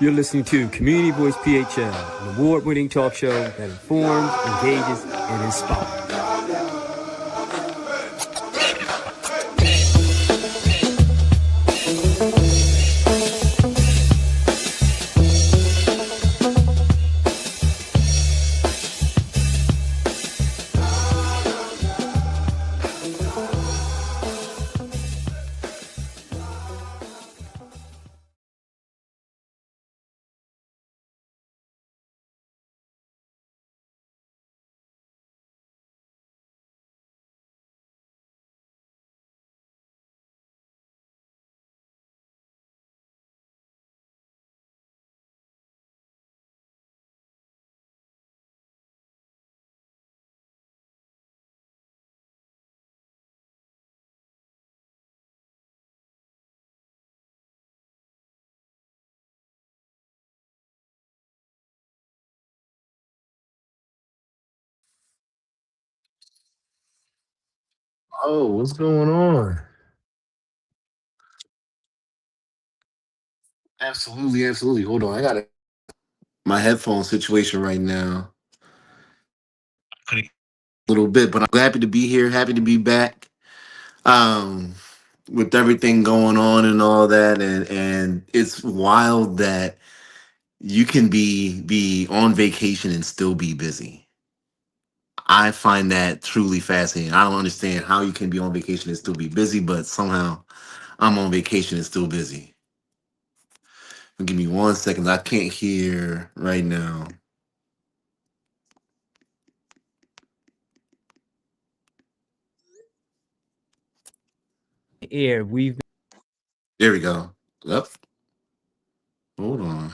You're listening to Community Voice PHL, an award-winning talk show that informs, engages, and inspires. Oh, what's going on? Absolutely, absolutely. Hold on, I got my headphone situation right now. A little bit, but I'm happy to be here. Happy to be back. Um, with everything going on and all that, and it's wild that you can be on vacation and still be busy. I find that truly fascinating. I don't understand how you can be on vacation and still be busy, but somehow I'm on vacation and still busy. Give me 1 second. I can't hear right now. Air, we've There we go. Yep. Hold on.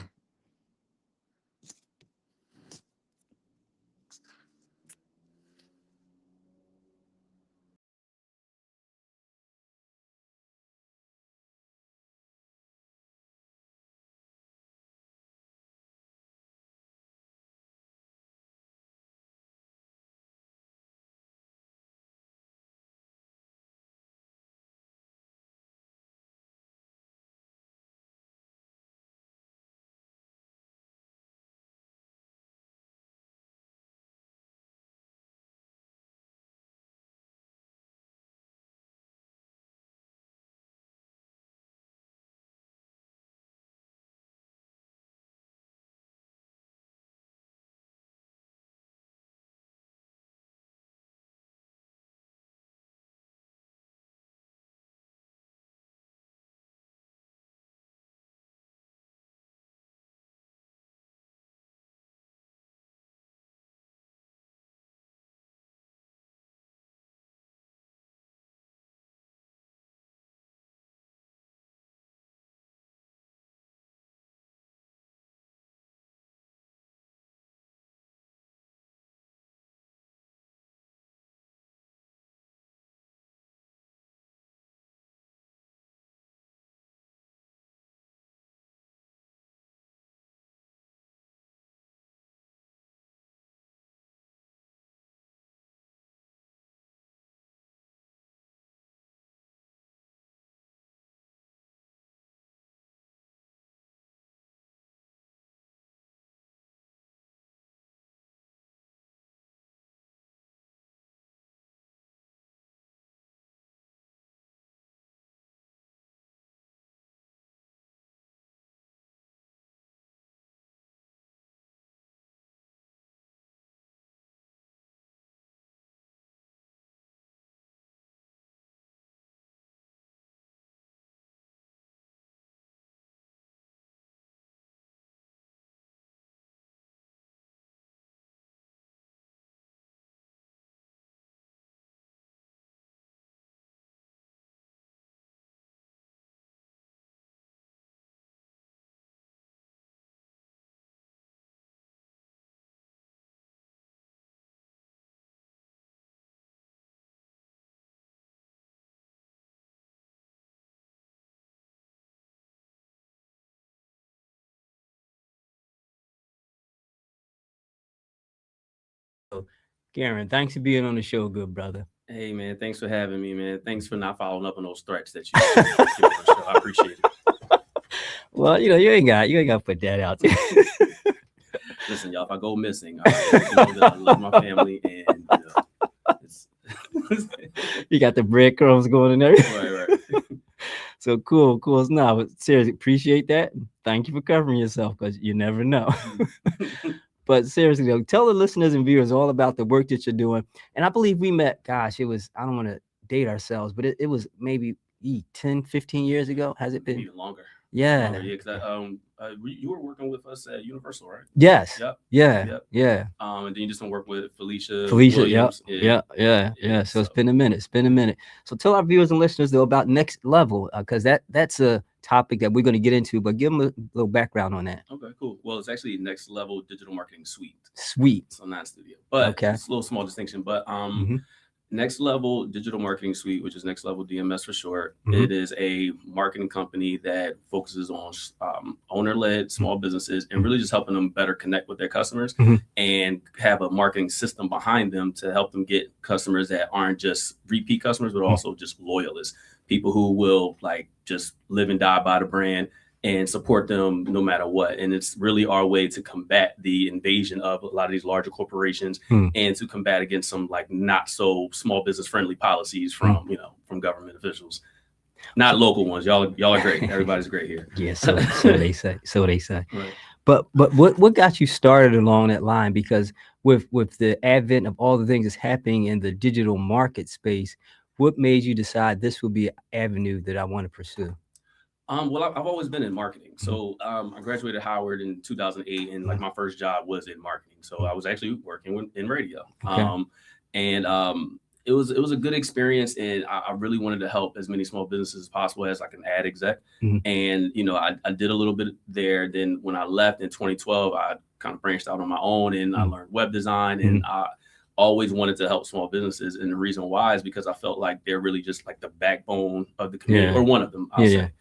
Garron, thanks for being on the show, good brother. Hey man, thanks for having me, man. Thanks for not following up on those threats that you gave me on the show. I appreciate it. Well, you ain't got to put that out there. Listen, y'all, if I go missing, I know that I love my family, and it's You got the breadcrumbs going and everything. right. So cool. No, but seriously, appreciate that. Thank you for covering yourself, because you never know. But seriously, though, tell the listeners and viewers all about the work that you're doing. And I believe we met, gosh, it was, I don't want to date ourselves, but it was maybe 10, 15 years ago. Has it been? Even longer. Yeah. Longer, yeah, because you were working with us at Universal, right? Yes. Yep. Yeah. And then you just don't work with Felicia Williams. Yeah. So it's been a minute. So tell our viewers and listeners, though, about Next Level, because that's a topic that we're going to get into, but give them a little background on that. Okay, cool. Well, it's actually Next Level Digital Marketing Suite. So not studio, but okay. It's a little small distinction. But Next Level Digital Marketing Suite, which is Next Level DMS for short, it is a marketing company that focuses on owner-led small businesses and really just helping them better connect with their customers and have a marketing system behind them to help them get customers that aren't just repeat customers, but also just loyalists, people who will like just live and die by the brand and support them no matter what. And it's really our way to combat the invasion of a lot of these larger corporations and to combat against some like not so small business friendly policies from, from government officials. Not local ones. Y'all are great. Everybody's great here. Yeah, so they say. Right. But what got you started along that line? Because with the advent of all the things that's happening in the digital market space, what made you decide this would be an avenue that I want to pursue? Well, I've always been in marketing. So I graduated Howard in 2008, and like my first job was in marketing. So I was actually working in radio. Okay. It was a good experience, and I really wanted to help as many small businesses as possible as like an ad exec. And I did a little bit there. Then when I left in 2012, I kind of branched out on my own, and I learned web design, and I always wanted to help small businesses. And the reason why is because I felt like they're really just like the backbone of the community, or one of them, I'll say.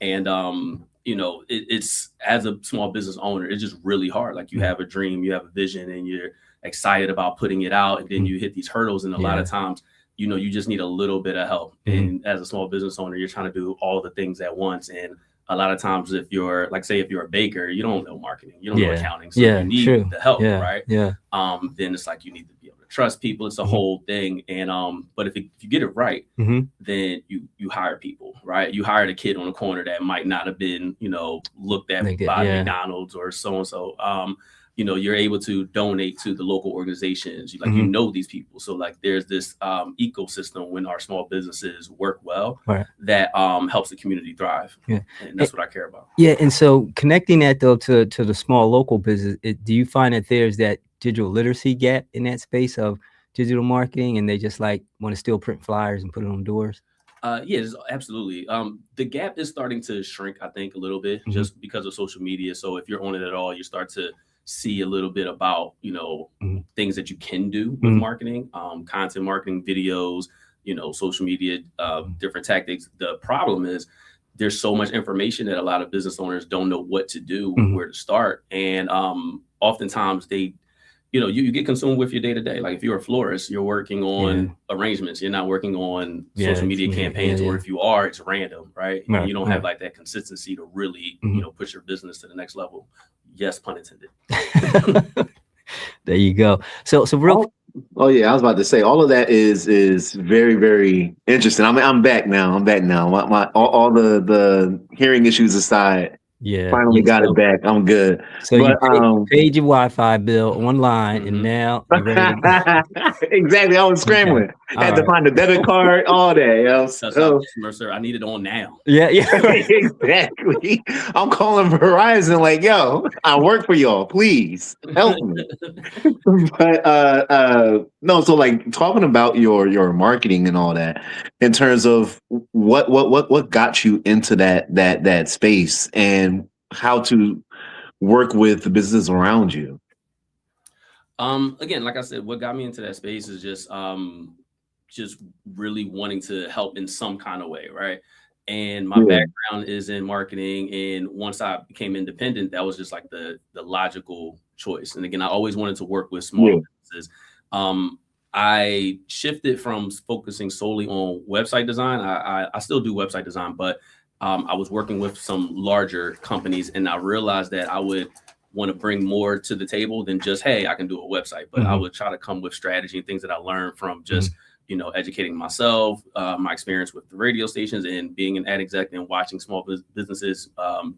And, it's as a small business owner, it's just really hard. Like you have a dream, you have a vision, and you're excited about putting it out. And then you hit these hurdles. And a lot of times, you just need a little bit of help. And as a small business owner, you're trying to do all the things at once. And a lot of times, if you're like, say, if you're a baker, you don't know marketing, you don't know accounting. So you need the help, right? Then it's like you need to be able to trust people. It's a whole thing. And but if you get it right, then you hire people, right? You hired a kid on the corner that might not have been, looked at by McDonald's or so and so. You're able to donate to the local organizations. You know these people. So like there's this ecosystem when our small businesses work well that helps the community thrive. And that's what I care about. Yeah. And so connecting that though to the small local business, do you find that there's that digital literacy gap in that space of digital marketing, and they just like want to still print flyers and put it on doors? Yes, absolutely. The gap is starting to shrink, I think, a little bit just because of social media. So if you're on it at all, you start to see a little bit about, things that you can do with marketing, content marketing, videos, social media, different tactics. The problem is there's so much information that a lot of business owners don't know what to do, where to start. And oftentimes they, you get consumed with your day to day. Like if you're a florist, you're working on arrangements. You're not working on social media campaigns, or if you are, it's random, right? You don't have like that consistency to really, push your business to the next level. Yes, pun intended. There you go. So real. Oh yeah, I was about to say all of that is very, very interesting. I'm back now. My all the hearing issues aside. Finally got it back. I'm good. So you paid your Wi-Fi bill online, and now you're ready to go. Exactly. I was scrambling. Had to find a debit card, all that. Mercer, I need it on now. Yeah. Exactly. I'm calling Verizon like, yo, I work for y'all. Please help me. But no, so like talking about your marketing and all that, in terms of what got you into that space and how to work with the business around you. Again, like I said, what got me into that space is just really wanting to help in some kind of way, right? And my background is in marketing, and once I became independent, that was just like the logical choice. And again, I always wanted to work with small businesses. I shifted from focusing solely on website design. I still do website design, but I was working with some larger companies, and I realized that I would want to bring more to the table than just, hey, I can do a website, but I would try to come with strategy and things that I learned from just, educating myself, my experience with the radio stations and being an ad exec and watching small businesses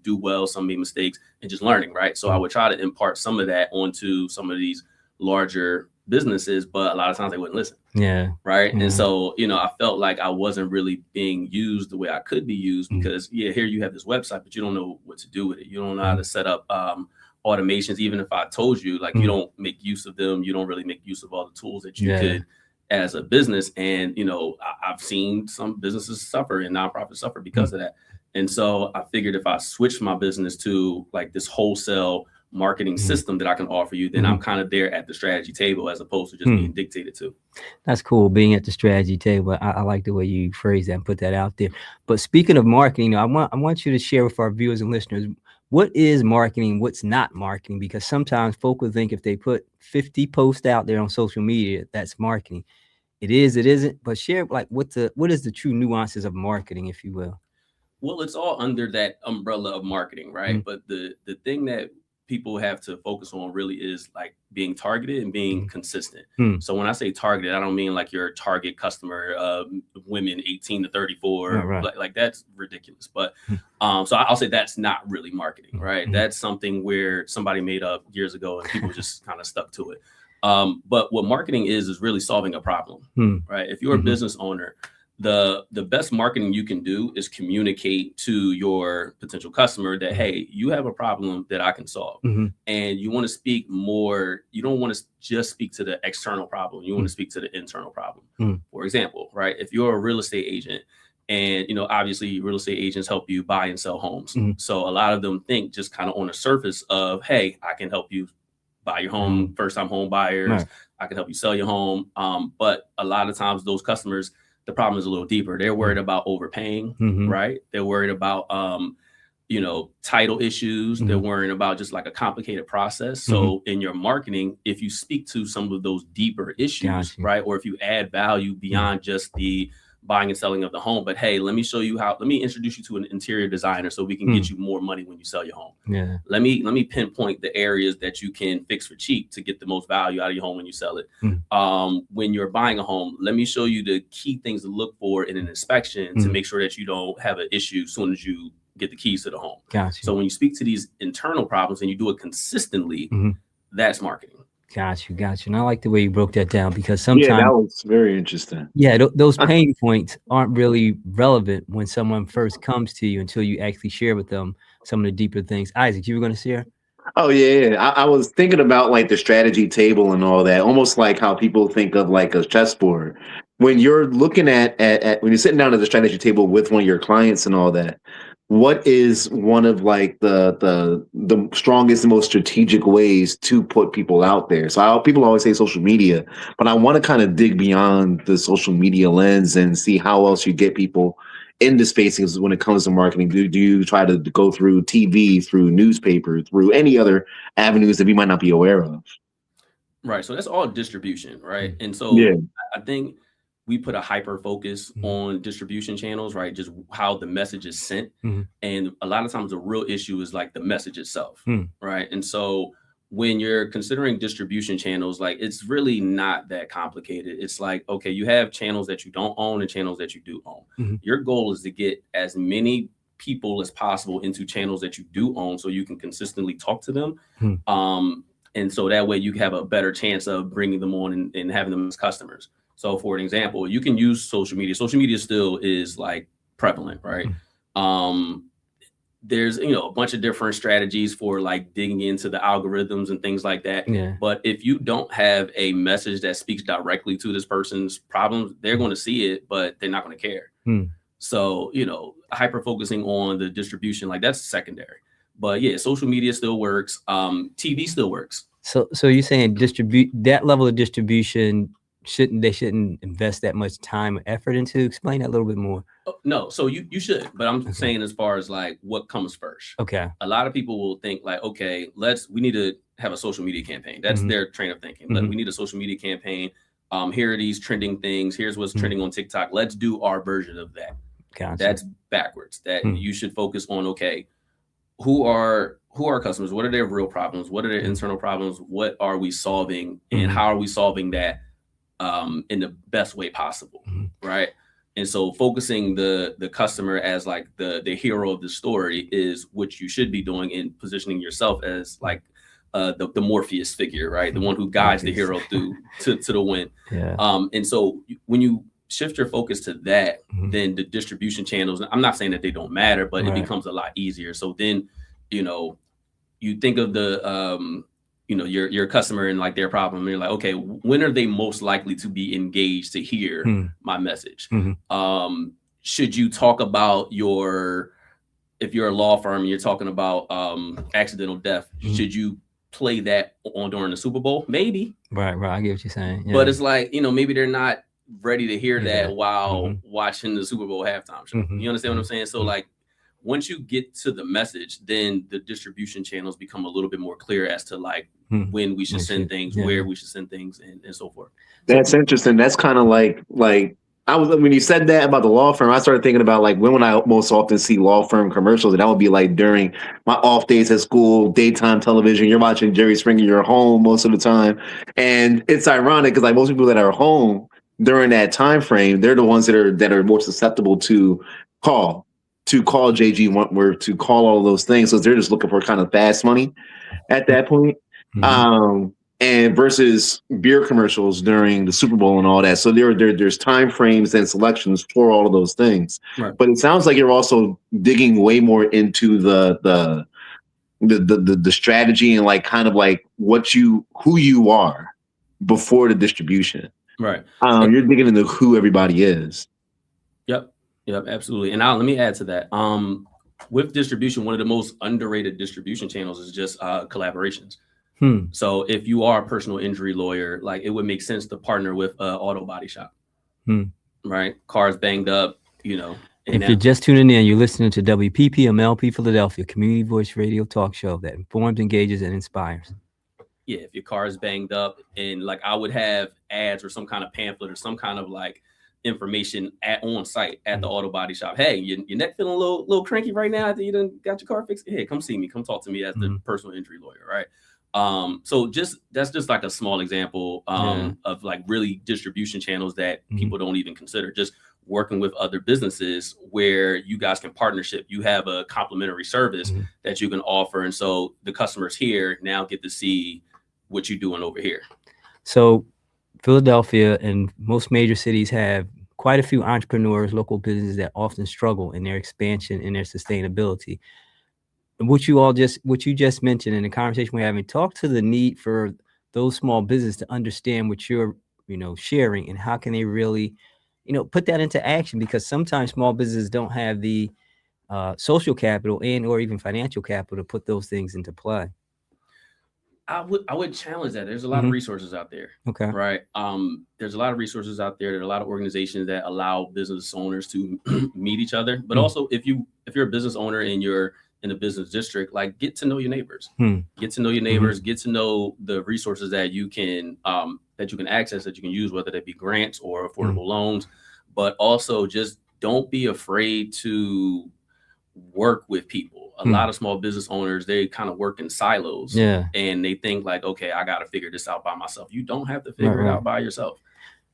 do well, some made mistakes, and just learning, right? So I would try to impart some of that onto some of these larger businesses, but a lot of times they wouldn't listen. Yeah. Right. And so, I felt like I wasn't really being used the way I could be used because, here you have this website, but you don't know what to do with it. You don't know how to set up automations. Even if I told you, like, you don't make use of them, you don't really make use of all the tools that you could as a business. And, I've seen some businesses suffer and nonprofits suffer because of that. And so I figured if I switched my business to like this wholesale marketing system that I can offer you, then I'm kind of there at the strategy table as opposed to just being dictated to. That's cool, being at the strategy table. I like the way you phrase that and put that out there. But speaking of marketing, I want you to share with our viewers and listeners, what is marketing, what's not marketing? Because sometimes folk will think if they put 50 posts out there on social media, that's marketing. It is, it isn't. But share like what is the true nuances of marketing, if you will. Well, it's all under that umbrella of marketing, right? But the thing that people have to focus on really is like being targeted and being consistent. So when I say targeted, I don't mean like your target customer, women 18 to 34, like that's ridiculous. But so I'll say that's not really marketing, right? That's something where somebody made up years ago and people just kind of stuck to it. But what marketing is really solving a problem, right? If you're a business owner, the best marketing you can do is communicate to your potential customer that, hey, you have a problem that I can solve. And you want to speak more. You don't want to just speak to the external problem. You want to speak to the internal problem. For example, right? If you're a real estate agent and, obviously real estate agents help you buy and sell homes. So a lot of them think just kind of on the surface of, hey, I can help you buy your home, first time home buyers. I can help you sell your home. But a lot of times those customers, the problem is a little deeper. They're worried about overpaying, right? They're worried about, title issues. They're worrying about just like a complicated process. So in your marketing, if you speak to some of those deeper issues, right? Or if you add value beyond just the buying and selling of the home, but hey, let me introduce you to an interior designer so we can get you more money when you sell your home. Let me pinpoint the areas that you can fix for cheap to get the most value out of your home when you sell it. When you're buying a home, let me show you the key things to look for in an inspection to make sure that you don't have an issue as soon as you get the keys to the home. So when you speak to these internal problems and you do it consistently, that's marketing. Got you. And I like the way you broke that down because sometimes that was very interesting. Those pain points aren't really relevant when someone first comes to you until you actually share with them some of the deeper things. Isaac, you were going to share? Oh yeah. I was thinking about like the strategy table and all that, almost like how people think of like a chessboard. When you're looking at when you're sitting down at the strategy table with one of your clients and all that, what is one of like the strongest and most strategic ways to put people out there? So people always say social media, but I want to kind of dig beyond the social media lens and see how else you get people into spaces when it comes to marketing. Do you try to go through TV, through newspaper, through any other avenues that we might not be aware of? Right. So that's all distribution, right? And so I think we put a hyper focus on distribution channels, right? Just how the message is sent. And a lot of times the real issue is like the message itself, right? And so when you're considering distribution channels, like it's really not that complicated. It's like, okay, you have channels that you don't own and channels that you do own. Your goal is to get as many people as possible into channels that you do own so you can consistently talk to them. And so that way you have a better chance of bringing them on and having them as customers. So for an example, you can use social media. Social media still is like prevalent, right? There's, a bunch of different strategies for like digging into the algorithms and things like that. But if you don't have a message that speaks directly to this person's problems, they're going to see it, but they're not going to care. So, hyper focusing on the distribution, like that's secondary. But yeah, social media still works. TV still works. So you're saying that level of distribution they shouldn't invest that much time and effort into? Explain that a little bit more. No, so you should, but I'm saying as far as like what comes first. Okay. A lot of people will think like, okay, we need to have a social media campaign. That's their train of thinking. We need a social media campaign. Here are these trending things. Here's what's trending on TikTok. Let's do our version of that. Gotcha. That's backwards. That you should focus on, okay, who are customers? What are their real problems? What are their internal problems? What are we solving? And how are we solving that in the best way possible? Right. And so focusing the customer as like the hero of the story is what you should be doing, in positioning yourself as like the Morpheus figure, right? The one who guides the hero through to the win. Yeah. And so when you shift your focus to that, then the distribution channels, I'm not saying that they don't matter, but it becomes a lot easier. So then, you know, you think of the, you know, your customer and like their problem, and you're like, okay, when are they most likely to be engaged to hear my message? Should you talk about if you're a law firm and you're talking about accidental death, should you play that on during the Super Bowl? Maybe. Right. I get what you're saying. Yeah. But it's like, you know, maybe they're not ready to hear that while watching the Super Bowl halftime show. You understand what I'm saying? So like, once you get to the message, then the distribution channels become a little bit more clear as to like when we should send things, where we should send things, and so forth. That's interesting. That's kind of like I was, when you said that about the law firm, I started thinking about like when would I most often see law firm commercials, and that would be like during my off days at school, daytime television. You're watching Jerry Springer, you're home most of the time, and it's ironic because like most people that are home during that time frame, they're the ones that are more susceptible to call JG Wentworth, to call all those things. So they're just looking for kind of fast money at that point. And versus beer commercials during the Super Bowl and all that. So there's time frames and selections for all of those things. Right. But it sounds like you're also digging way more into the strategy and like kind of like who you are before the distribution. Right. You're digging into who everybody is. Yep, absolutely. And let me add to that. With distribution, one of the most underrated distribution channels is just collaborations. So if you are a personal injury lawyer, like it would make sense to partner with an auto body shop, right? Cars banged up, you know. If you're just tuning in, you're listening to WPPMLP Philadelphia, community voice radio talk show that informs, engages, and inspires. Yeah, if your car is banged up, and like I would have ads or some kind of pamphlet or some kind of like information on site at the auto body shop. Hey, your neck feeling a little cranky right now after you done got your car fixed. Hey, come see me. Come talk to me as the personal injury lawyer, right? So that's just like a small example of like really distribution channels that people don't even consider. Just working with other businesses where you guys can partnership. You have a complimentary service that you can offer, and so the customers here now get to see what you're doing over here. So Philadelphia and most major cities have quite a few entrepreneurs, local businesses that often struggle in their expansion and their sustainability. And what you just mentioned in the conversation we're having, talk to the need for those small businesses to understand what you're, sharing, and how can they really, put that into action, because sometimes small businesses don't have the social capital and or even financial capital to put those things into play. I would challenge that. There's a lot of resources out there. Okay. Right. There's a lot of resources out there. There are a lot of organizations that allow business owners to meet each other. But also, if you're a business owner and you're in a business district, like get to know your neighbors. Get to know your neighbors. Get to know the resources that you can access, that you can use, whether that be grants or affordable loans. But also, just don't be afraid to work with people. A lot of small business owners, they kind of work in silos, and they think like, okay, I got to figure this out by myself. You don't have to figure it out by yourself.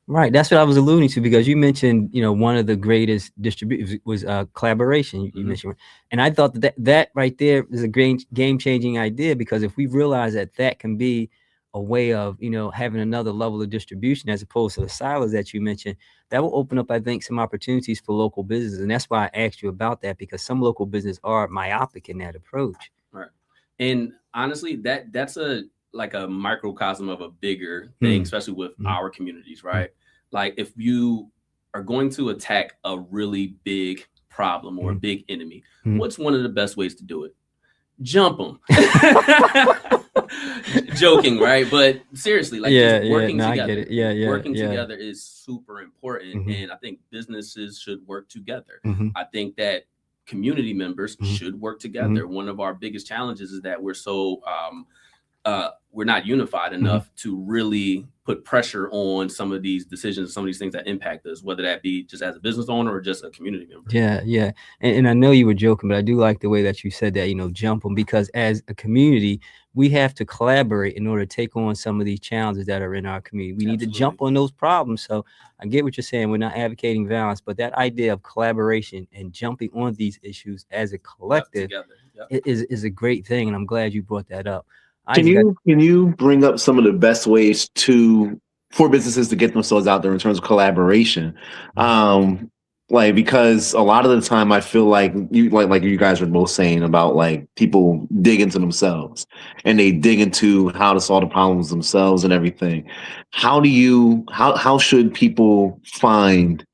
Right. That's what I was alluding to, because you mentioned, one of the greatest distributors was collaboration. You mentioned, and I thought that right there is a great game-changing idea, because if we realize that can be a way of, having another level of distribution as opposed to the silos that you mentioned, that will open up, I think, some opportunities for local businesses. And that's why I asked you about that, because some local businesses are myopic in that approach. Right. And honestly, that's a microcosm of a bigger thing, especially with our communities, right? Like if you are going to attack a really big problem or a big enemy, what's one of the best ways to do it? Jump them. Joking, right? But seriously, like just working together. I get it. Working together is super important, and I think businesses should work together. I think that community members should work together. One of our biggest challenges is that we're so we're not unified enough to really put pressure on some of these decisions, some of these things that impact us, whether that be just as a business owner or just a community member. Yeah. And I know you were joking, but I do like the way that you said that, jump them, because as a community, we have to collaborate in order to take on some of these challenges that are in our community. We need to jump on those problems. So I get what you're saying. We're not advocating violence, but that idea of collaboration and jumping on these issues as a collective is a great thing. And I'm glad you brought that up. Can you bring up some of the best ways for businesses to get themselves out there in terms of collaboration? Because a lot of the time I feel like you guys are both saying about like people dig into themselves and they dig into how to solve the problems themselves and everything. How should people find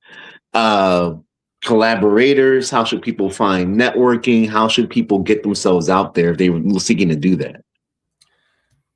collaborators? How should people find networking? How should people get themselves out there if they were seeking to do that?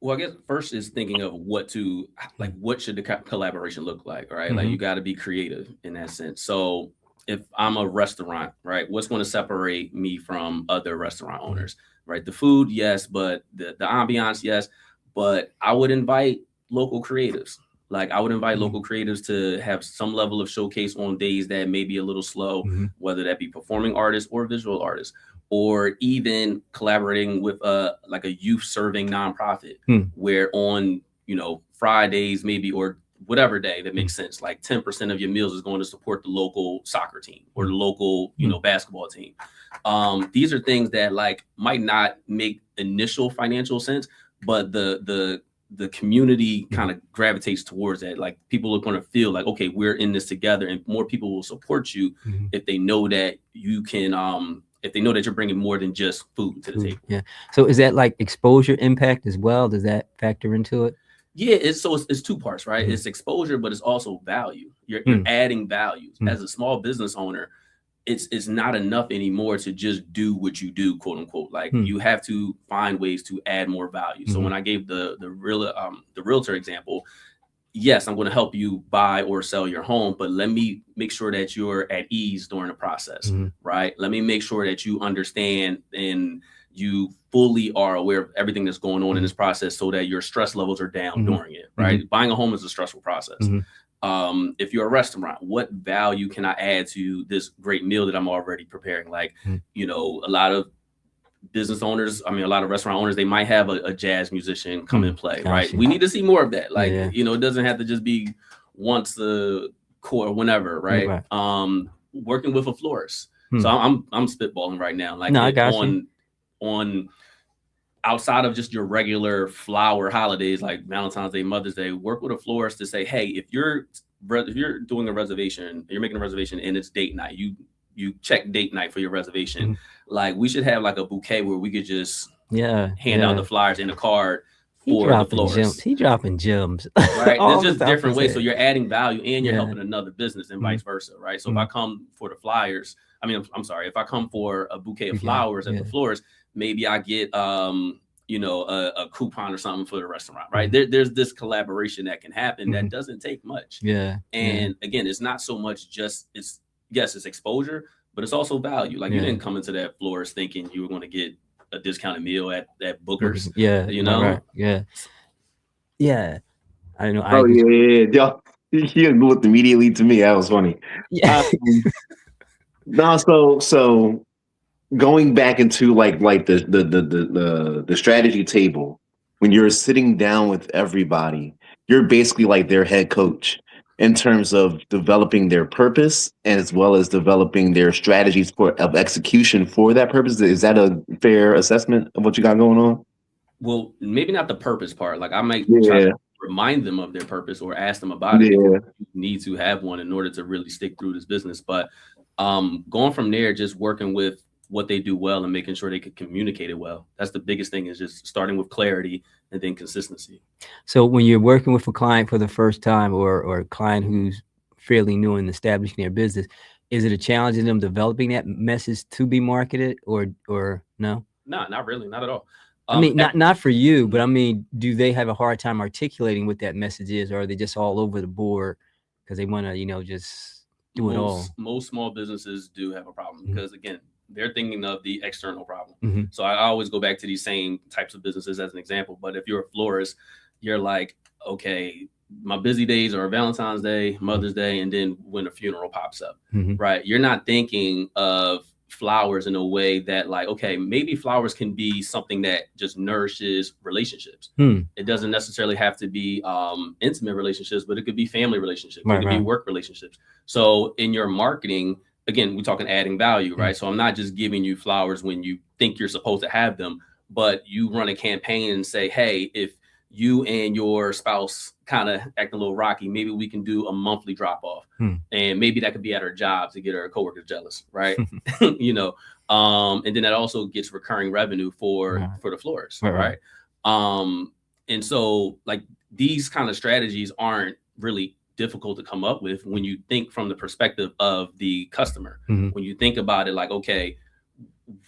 Well, I guess first is thinking of what should the collaboration look like, right? Like you got to be creative in that sense. So if I'm a restaurant, right, what's going to separate me from other restaurant owners, right? The food, yes, but the ambiance, yes, but I would invite local creatives. Like I would invite local creatives to have some level of showcase on days that may be a little slow, whether that be performing artists or visual artists, or even collaborating with like a youth serving nonprofit where on, Fridays maybe, or whatever day that makes sense, like 10% of your meals is going to support the local soccer team or the local, basketball team. These are things that like might not make initial financial sense, but the community kind of gravitates towards that. Like people are going to feel like, okay, we're in this together, and more people will support you if they know that you can, if they know that you're bringing more than just food to the table. Yeah. So is that like exposure impact as well? Does that factor into it? Yeah. It's two parts, right? It's exposure, but it's also value. You're adding value. As a small business owner, it's not enough anymore to just do what you do, quote unquote. Like you have to find ways to add more value. So when I gave the realtor example, yes, I'm going to help you buy or sell your home, but let me make sure that you're at ease during the process, right? Let me make sure that you understand and you fully are aware of everything that's going on in this process so that your stress levels are down during it, right? Buying a home is a stressful process. If you're a restaurant, what value can I add to this great meal that I'm already preparing? Like, a lot of business owners, a lot of restaurant owners, they might have a jazz musician come and play, right? We need to see more of that. Like, it doesn't have to just be once a quarter, whenever, right? Working with a florist. So I'm spitballing right now. Like, I got you. On outside of just your regular flower holidays like Valentine's Day, Mother's Day, work with a florist to say, hey, if you're doing a reservation, you're making a reservation and it's date night, you check date night for your reservation. Like we should have like a bouquet where we could just hand out the flyers in a card for the florist. He dropping gems. Right. There's just different ways. So you're adding value and you're helping another business and vice versa. Right. So if I come for the flyers, I'm sorry, if I come for a bouquet of flowers at the florist, maybe I get a coupon or something for the restaurant, right? There's this collaboration that can happen that doesn't take much. And again, it's not so much just it's exposure, but it's also value. Like you didn't come into that florist thinking you were going to get a discounted meal at Booker's. I know. Y'all, he looked immediately to me. That was funny. So going back into like the strategy table, when you're sitting down with everybody, you're basically like their head coach in terms of developing their purpose as well as developing their strategies of execution for that purpose. Is that a fair assessment of what you got going on? Well, maybe not the purpose part. Like I might try to remind them of their purpose or ask them about it. You need to have one in order to really stick through this business. But going from there, just working with what they do well and making sure they can communicate it well. That's the biggest thing, is just starting with clarity and then consistency. So when you're working with a client for the first time or a client who's fairly new in establishing their business, is it a challenge in them developing that message to be marketed or no? No, not really. Not at all. Not for you, but do they have a hard time articulating what that message is, or are they just all over the board because they want to, just do it all? Most small businesses do have a problem because, again, They're thinking of the external problem. Mm-hmm. So I always go back to these same types of businesses as an example. But if you're a florist, you're like, okay, my busy days are Valentine's Day, Mother's Day, and then when a funeral pops up, Mm-hmm. right? You're not thinking of flowers in a way that like, okay, maybe flowers can be something that just nourishes relationships. It doesn't necessarily have to be intimate relationships, but it could be family relationships. It could be work relationships. So in your marketing, again, we're talking adding value, right? So I'm not just giving you flowers when you think you're supposed to have them, but you run a campaign and say, hey, if you and your spouse kind of act a little rocky, maybe we can do a monthly drop off. And maybe that could be at her job to get her coworkers jealous, right? You know, and then that also gets recurring revenue for the florist, right? And so like these kind of strategies aren't really difficult to come up with when you think from the perspective of the customer. When you think about it, like, okay,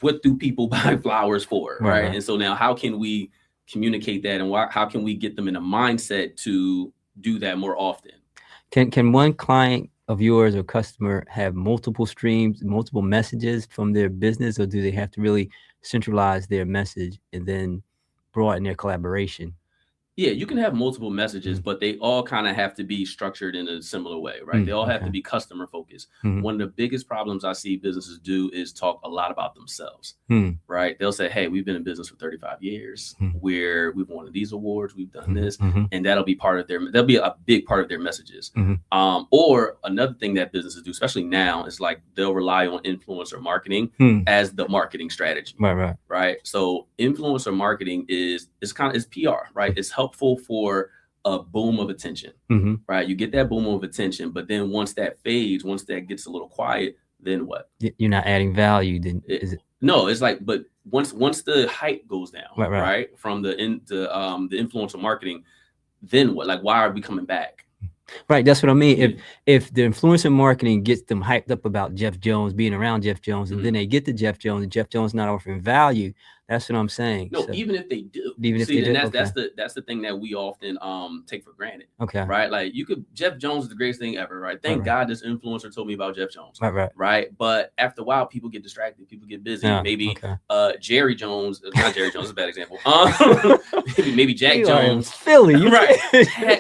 what do people buy flowers for, right? And so now how can we communicate that, and how can we get them in a mindset to do that more often? Can one client of yours or customer have multiple streams, multiple messages from their business, or do they have to really centralize their message and then broaden their collaboration? Yeah, you can have multiple messages, but they all kind of have to be structured in a similar way, right? They all have to be customer focused. One of the biggest problems I see businesses do is talk a lot about themselves, right? They'll say, hey, we've been in business for 35 years, where we've won these awards, we've done this, and that'll be a big part of their messages. Or another thing that businesses do, especially now, is like they'll rely on influencer marketing as the marketing strategy, right? So influencer marketing is PR, right? It's helpful for a boom of attention, right? You get that boom of attention, but then once that fades, once that gets a little quiet, then what? You're not adding value. Then is it? No, it's like, but once the hype goes down, right? From the influencer marketing, then what? Like, why are we coming back? Right, that's what I mean. If the influencer marketing gets them hyped up about Jeff Jones, being around Jeff Jones, and then they get to Jeff Jones, and Jeff Jones not offering value, that's what I'm saying. No, so, even if they do, that's the thing that we often take for granted. Okay, right? Like Jeff Jones is the greatest thing ever, right? Thank God this influencer told me about Jeff Jones, right? But after a while, people get distracted, people get busy. Maybe Jerry Jones, not Jerry Jones is a bad example. Maybe Jack Jones, Philly, right?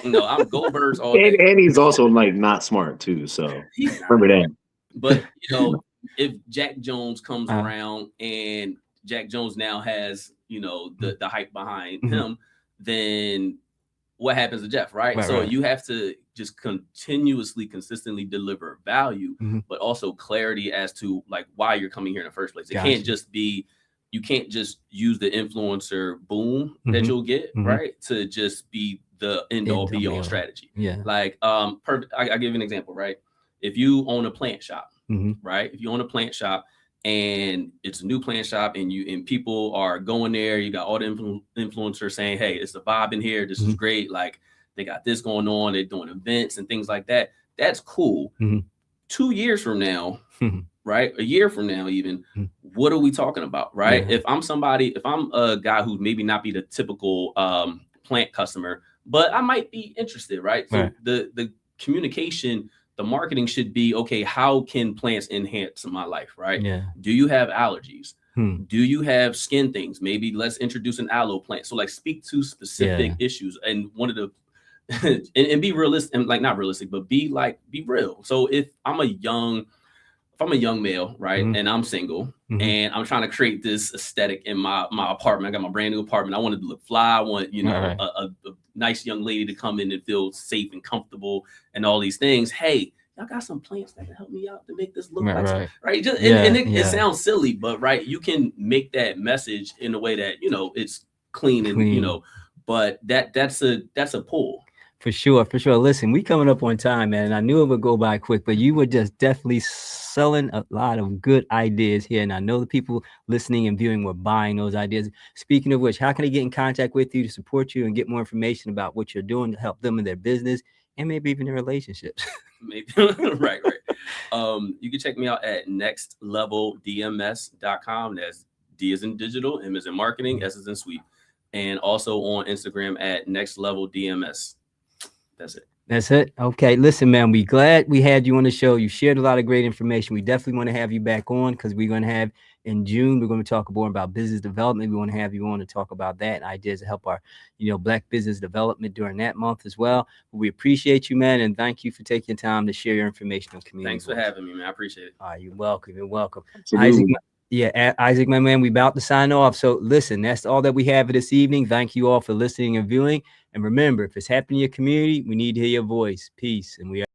No, I'm Goldberg's all day. And he's also like not smart too, so remember that. But you know, if Jack Jones comes around and Jack Jones now has, you know, the hype behind him, then what happens to Jeff, right? So you have to just consistently deliver value, but also clarity as to like why you're coming here in the first place. It can't just be, you can't just use the influencer boom that you'll get, right, to just be the end all be all strategy. Like I give you an example, right? If you own a plant shop, right? If you own a plant shop and it's a new plant shop and people are going there, you got all the influencers saying, hey, it's the vibe in here, this is great, like they got this going on, they're doing events and things like that. That's cool. 2 years from now, right, a year from now even, what are we talking about, right? If I'm a guy who maybe not be the typical plant customer, but I might be interested, right? So the communication, the marketing should be, okay, how can plants enhance my life, right? Do you have allergies? Do you have skin things? Maybe let's introduce an aloe plant. So like speak to specific issues. And one of the, and be realistic, and like not realistic, but be real. So if I'm a young male, right, and I'm single, and I'm trying to create this aesthetic in my apartment, I got my brand new apartment. I want it to look fly. I want, you know, a nice young lady to come in and feel safe and comfortable and all these things. Hey, y'all got some plants that can help me out to make this look right. Just, it sounds silly, but right, you can make that message in a way that, you know, it's clean. And, you know, but that's a pull. For sure. Listen, we coming up on time, man. And I knew it would go by quick, but you were just definitely selling a lot of good ideas here. And I know the people listening and viewing were buying those ideas. Speaking of which, how can they get in contact with you to support you and get more information about what you're doing to help them in their business and maybe even their relationships? Maybe. right. You can check me out at nextleveldms.com. That's D as in digital, M as in marketing, S as in sweep. And also on Instagram at nextleveldms. That's it. That's it. Okay. Listen, man, we glad we had you on the show. You shared a lot of great information. We definitely want to have you back on because we're going to have in June, we're going to talk more about business development. We want to have you on to talk about that and ideas to help our, Black business development during that month as well. We appreciate you, man. And thank you for taking time to share your information on Community Thanks for having me, man. I appreciate it. All right. You're welcome. You're welcome. Absolutely. Isaac, my man, we about to sign off. So listen, that's all that we have for this evening. Thank you all for listening and viewing. And remember, if it's happening in your community, we need to hear your voice. Peace. And we are